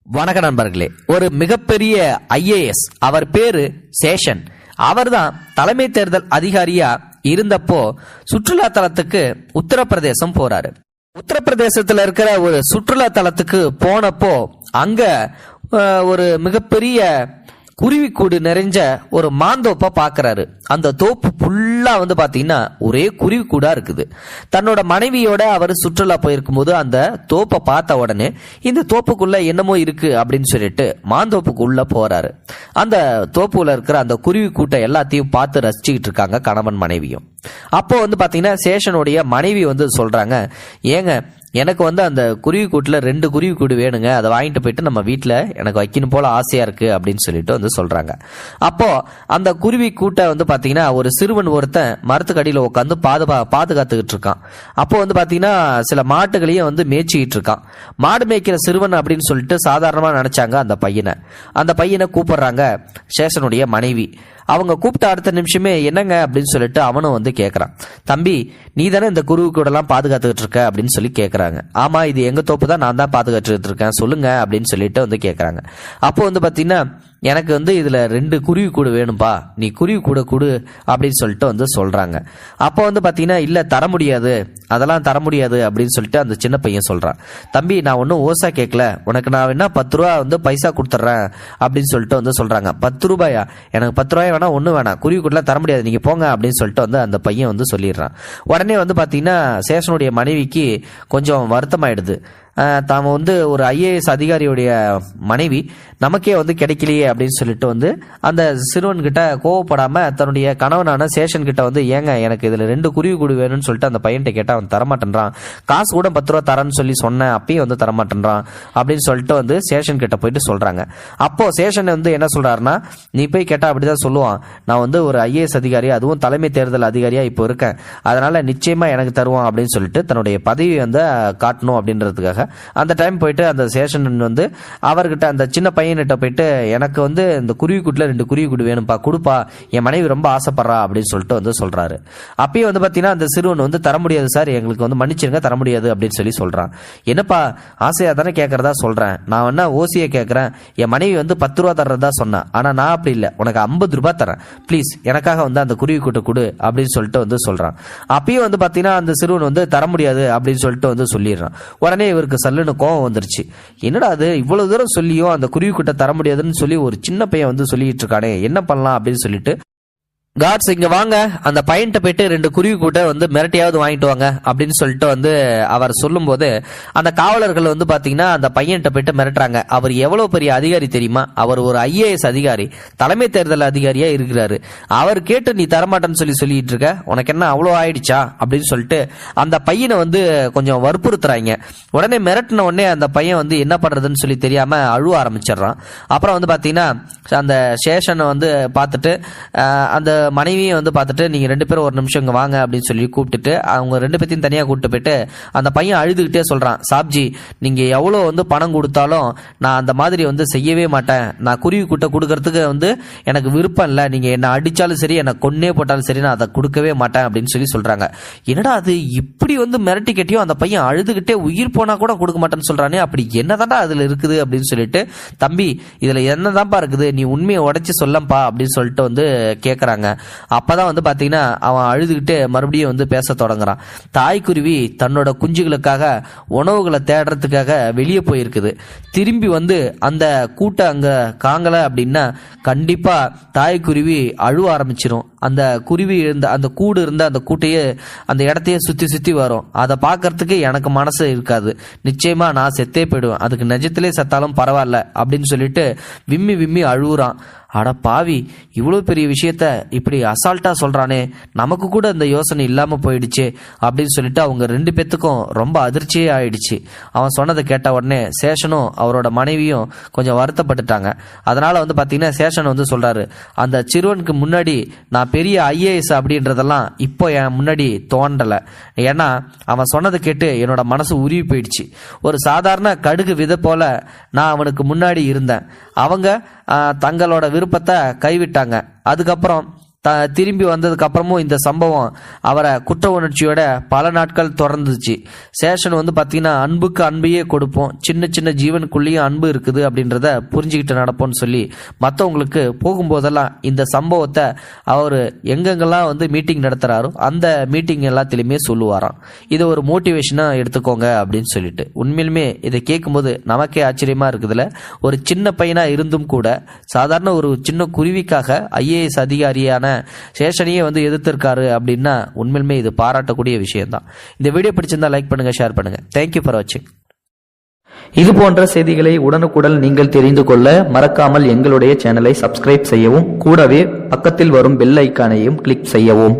வணக்க நண்பர்களே, ஒரு மிகப்பெரிய ஐஏஎஸ், அவர் பேரு சேஷன். அவர்தான் தலைமை தேர்தல் அதிகாரியா இருந்தப்போ சுற்றுலா தலத்துக்கு உத்தரப்பிரதேசம் போறாரு. உத்தரப்பிரதேசத்துல இருக்கிற ஒரு சுற்றுலா தலத்துக்கு போனப்போ அங்க ஒரு மிகப்பெரிய குருவிக்கூடு நிறைஞ்ச ஒரு மாந்தோப்பை பாக்குறாரு. அந்த தோப்பு ஃபுல்லா பாத்தீங்கன்னா ஒரே குருவிக்கூடா இருக்குது. தன்னோட மனைவியோட அவர் சுற்றுலா போயிருக்கும் போது அந்த தோப்பை பார்த்த உடனே இந்த தோப்புக்குள்ள என்னமோ இருக்கு அப்படின்னு சொல்லிட்டு மாந்தோப்புக்குள்ள போறாரு. அந்த தோப்புல இருக்கிற அந்த குருவி கூட்டை எல்லாத்தையும் பார்த்து ரசிச்சுக்கிட்டு இருக்காங்க கணவன் மனைவியும். அப்போ பாத்தீங்கன்னா சேஷனுடைய மனைவி சொல்றாங்க, ஏங்க எனக்கு அந்த குருவி கூட்டுல 2 குருவி கூடு வேணுங்க, அதை வாங்கிட்டு போயிட்டு நம்ம வீட்டுல எனக்கு வைக்கணும் போல ஆசையா இருக்கு அப்படின்னு சொல்லிட்டு சொல்றாங்க. அப்போ அந்த குருவி கூட்டை பாத்தீங்கன்னா ஒரு சிறுவன் ஒருத்தன் மரத்துக்கடியில உட்காந்து பாதுகாத்துக்கிட்டு இருக்கான். அப்போ பாத்தீங்கன்னா சில மாட்டுகளையும் மேய்ச்சிக்கிட்டு இருக்கான். மாடு மேய்க்கிற சிறுவன் அப்படின்னு சொல்லிட்டு சாதாரணமா நினைச்சாங்க அந்த பையனை கூப்பிடுறாங்க சேஷனுடைய மனைவி. அவங்க கூப்பிட்ட அடுத்த நிமிஷமே என்னங்க அப்படின்னு சொல்லிட்டு அவனும் கேட்கறான், தம்பி நீ தானே இந்த குருவி கூட எல்லாம் பாதுகாத்துக்கிட்டு இருக்க அப்படின்னு சொல்லி கேட்கறாங்க. ஆமா, இது எங்க தோப்பு தான், நான் தான் பாதுகாத்துட்டு இருக்கேன், சொல்லுங்க அப்படின்னு சொல்லிட்டு கேட்கறாங்க. அப்போ பாத்தீங்கன்னா எனக்கு இதுல 2 குருவி கூடு வேணும்பா, நீ குருவி கூட கொடு அப்படின்னு சொல்லிட்டு சொல்றாங்க. அப்போ பாத்தீங்கன்னா இல்ல தர முடியாது, அதெல்லாம் தர முடியாது அப்படின்னு சொல்லிட்டு அந்த சின்ன பையன் சொல்றான். தம்பி நான் ஒன்னும் ஓசா கேட்கல, உனக்கு நான் வேணா 10 ரூபா பைசா கொடுத்துட்றேன் அப்படின்னு சொல்லிட்டு சொல்றாங்க. 10 ரூபாயா? எனக்கு 10 ரூபாய் வேணா, ஒண்ணு வேணாம், குருவி கூடலாம் தர முடியாது, நீங்க போங்க அப்படின்னு சொல்லிட்டு அந்த பையன் சொல்லிடுறான். உடனே பாத்தீங்கன்னா சேஷனுடைய மனைவிக்கு கொஞ்சம் வருத்தமாயிடுது. தாம ஒரு ஐஏஎஸ் அதிகாரியுடைய மனைவி நமக்கே கிடைக்கலையே அப்படின்னு சொல்லிட்டு அந்த சிறுவன் கிட்ட கோவப்படாம தன்னுடைய கணவனான சேஷன் கிட்ட ஏங்க எனக்கு இதுல 2 குருவி கூடு வேணும்னு சொல்லிட்டு அந்த பையன்கிட்ட கேட்டா அவன் தரமாட்டேன்றான், காசு கூட 10 ரூபா தரேன்னு சொல்லி சொன்னேன், அப்பயும் தரமாட்டேன்றான் அப்படின்னு சொல்லிட்டு சேஷன் கிட்ட போயிட்டு சொல்றாங்க. அப்போ சேஷன் என்ன சொல்றாருன்னா, நீ போய் கேட்டா அப்படிதான் சொல்லுவான், நான் ஒரு ஐஏஎஸ் அதிகாரி, அதுவும் தலைமை தேர்தல் அதிகாரியா இப்போ இருக்கேன், அதனால நிச்சயமா எனக்கு தருவான் அப்படின்னு சொல்லிட்டு தன்னுடைய பதவி காட்டணும் அப்படின்றதுக்காக அந்த டைம் போயிட்டு அந்த சேஷன் அவர்கிட்ட அந்த சின்ன பையன்கிட்ட போயிட்டு எனக்கு இந்த குருவி கூட்டுல 2 குருவி கூடு வேணும்பா, கொடுப்பா, என் மனைவி ரொம்ப ஆசைப்படுறா அப்படின்னு சொல்லிட்டு சொல்றாரு. அப்பயும் பாத்தீங்கன்னா அந்த சிறுவன் தர முடியாது சார், எங்களுக்கு மன்னிச்சிருங்க, தர முடியாது அப்படின்னு சொல்லி சொல்றான். என்னப்பா ஆசையா தானே கேட்கறதா சொல்றேன், நான் என்ன ஓசியை கேட்கறேன், என் மனைவி 10 ரூபா தர்றதா சொன்னேன், ஆனா நான் அப்படி இல்லை, உனக்கு 50 ரூபாய் தரேன், பிளீஸ் எனக்காக அந்த குருவி கூட்டை கொடு அப்படின்னு சொல்லிட்டு சொல்றான். அப்பயும் பாத்தீங்கன்னா அந்த சிறுவன் தர முடியாது அப்படின்னு சொல்லிட்டு சொல்லிடுறான். உடனே இவருக்கு சல்லுன்னு கோவம் வந்துருச்சு. என்னடா அது இவ்வளவு தூரம் சொல்லியும் அந்த குருவி கூட்டை தர முடியாதுன்னு சொல்லி ஒரு சின்ன பையன் சொல்லிட்டு இருக்கானே, என்ன பண்ணலாம் அப்படின்னு சொல்லிட்டு காட்ஸ் இங்க வாங்க, அந்த பையன்கிட்ட போயிட்டு 2 குருவி கூட்டை மிரட்டியாவது வாங்கிட்டு வாங்க அப்படின்னு சொல்லிட்டு அவர் சொல்லும் போது அந்த காவலர்கள் பாத்தீங்கன்னா அந்த பையன்கிட்ட போயிட்டு மிரட்டுறாங்க. அவர் எவ்வளவு பெரிய அதிகாரி தெரியுமா, அவர் ஒரு ஐஏஎஸ் அதிகாரி, தலைமை தேர்தல் அதிகாரியா இருக்கிறாரு, அவர் கேட்டு நீ தரமாட்டேன்னு சொல்லிட்டு இருக்க, உனக்கு என்ன அவ்வளோ ஆயிடுச்சா அப்படின்னு சொல்லிட்டு அந்த பையனை கொஞ்சம் வற்புறுத்துறாங்க. உடனே மிரட்டின உடனே அந்த பையன் என்ன பண்றதுன்னு சொல்லி தெரியாம அழுவ ஆரம்பிச்சிடறான். அப்புறம் பாத்தீங்கன்னா அந்த சேஷனை பார்த்துட்டு அந்த மனைவியை பார்த்துட்டு நீங்க 2 பேரும் ஒரு நிமிஷம் இங்க வாங்க அப்படின்னு சொல்லி கூப்பிட்டுட்டு அவங்க 2 பேத்தையும் தனியா கூப்பிட்டு போயிட்டு அந்த பையன் அழுதுகிட்டே சொல்றான், சாப்ஜி நீங்க எவ்வளவு பணம் கொடுத்தாலும் நான் அந்த மாதிரி செய்யவே மாட்டேன், நான் குருவி கூட்டை கொடுக்கறதுக்கு எனக்கு விருப்பம் இல்லை, நீங்க என்ன அடிச்சாலும் சரி, என்ன கொன்னே போட்டாலும் சரி, நான் அதை கொடுக்கவே மாட்டேன் அப்படின்னு சொல்லி சொல்றாங்க. என்னடா அது இப்படி மிரட்டி கட்டியும் அந்த பையன் அழுதுகிட்டே உயிர் போனா கூட கொடுக்க மாட்டேன்னு சொல்றானே, அப்படி என்னதான்டா அதுல இருக்குது அப்படின்னு சொல்லிட்டு, தம்பி இதுல என்னதான்ப்பா இருக்குது, நீ உண்மையை உடைச்சு சொல்லப்பா அப்படின்னு சொல்லிட்டு கேக்குறாங்க. அப்பதான் பாத்தீங்கன்னா அவன் அழுதுகிட்டே மறுபடியும் பேச தொடங்குறான். தாய்க்குருவி தன்னோட குஞ்சுகளுக்காக உணவுகளை தேடுறதுக்காக வெளியே போயிருக்குது. திரும்பி அந்த கூட்டை அங்க காங்கல அப்படின்னா கண்டிப்பா தாய்க்குருவி அழுவ ஆரம்பிச்சிரும். அந்த குருவி இருந்த அந்த கூடு இருந்த அந்த கூட்டையே அந்த இடத்தையே சுத்தி சுத்தி வரும். அதை பார்க்கறதுக்கு எனக்கு மனசு இருக்காது, நிச்சயமா நான் செத்தே போயிடுவேன், அதுக்கு நிஜத்திலே செத்தாலும் பரவாயில்ல அப்படின்னு சொல்லிட்டு விம்மி விம்மி அழுவுறான். அட பாவி, இவ்வளவு பெரிய விஷயத்த இப்படி அசால்ட்டா சொல்றானே, நமக்கு கூட இந்த யோசனை இல்லாம போயிடுச்சு அப்படின்னு சொல்லிட்டு அவங்க 2 பேத்துக்கும் ரொம்ப அதிர்ச்சியே ஆயிடுச்சு. அவன் சொன்னதை கேட்ட உடனே சேஷனும் அவரோட மனைவியும் கொஞ்சம் வருத்தப்பட்டுட்டாங்க. அதனால பாத்தீங்கன்னா சேஷன் சொல்றாரு, அந்த சிறுவனுக்கு முன்னாடி நான் பெரிய ஐஏஎஸ் அப்படின்றதெல்லாம் இப்போ என் முன்னாடி தோன்றல, ஏன்னா அவன் சொன்னதை கேட்டு என்னோட மனசு உருவி போயிடுச்சு. ஒரு சாதாரண கடுகு விதை போல நான் அவனுக்கு முன்னாடி இருந்தேன், அவங்க தங்களோட விருப்பத்தை கைவிட்டாங்க, அதுக்கப்புறம் திரும்பி வந்ததுக்கு அப்புறமும் இந்த சம்பவம் அவரை குற்ற உணர்ச்சியோட பல நாட்கள் தொடர்ந்துச்சு. சேஷன் பார்த்தீங்கன்னா அன்புக்கு அன்பையே கொடுப்போம், சின்ன சின்ன ஜீவனுக்குள்ளேயும் அன்பு இருக்குது அப்படின்றத புரிஞ்சுக்கிட்டு நடப்போம்னு சொல்லி மற்றவங்களுக்கு போகும்போதெல்லாம் இந்த சம்பவத்தை அவர் எங்கெங்கெல்லாம் மீட்டிங் நடத்துறாரோ அந்த மீட்டிங் எல்லாத்திலுமே சொல்லுவாராம். இதை ஒரு மோட்டிவேஷனா எடுத்துக்கோங்க அப்படின்னு சொல்லிட்டு. உண்மையிலுமே இதை கேட்கும்போது நமக்கே ஆச்சரியமா இருக்குதுல. ஒரு சின்ன பையனா இருந்தும் கூட சாதாரண ஒரு சின்ன குருவிக்காக ஐஏஎஸ் அதிகாரியான சேஷனையே எதிர்த்திருக்காரு அப்படின்னா உண்மையிலுமே இது பாராட்டக்கூடிய விஷயம்தான். இந்த வீடியோ பிடிச்சிருந்தா லைக் பண்ணுங்க, ஷேர் பண்ணுங்க. தேங்க்யூ ஃபார் வாட்சிங். இது போன்ற செய்திகளை உடனுக்குடன் நீங்கள் தெரிந்து கொள்ள மறக்காமல் எங்களுடைய சேனலை சப்ஸ்கிரைப் செய்யவும், கூடவே பக்கத்தில் வரும் பெல் ஐக்கானையும் கிளிக் செய்யவும்.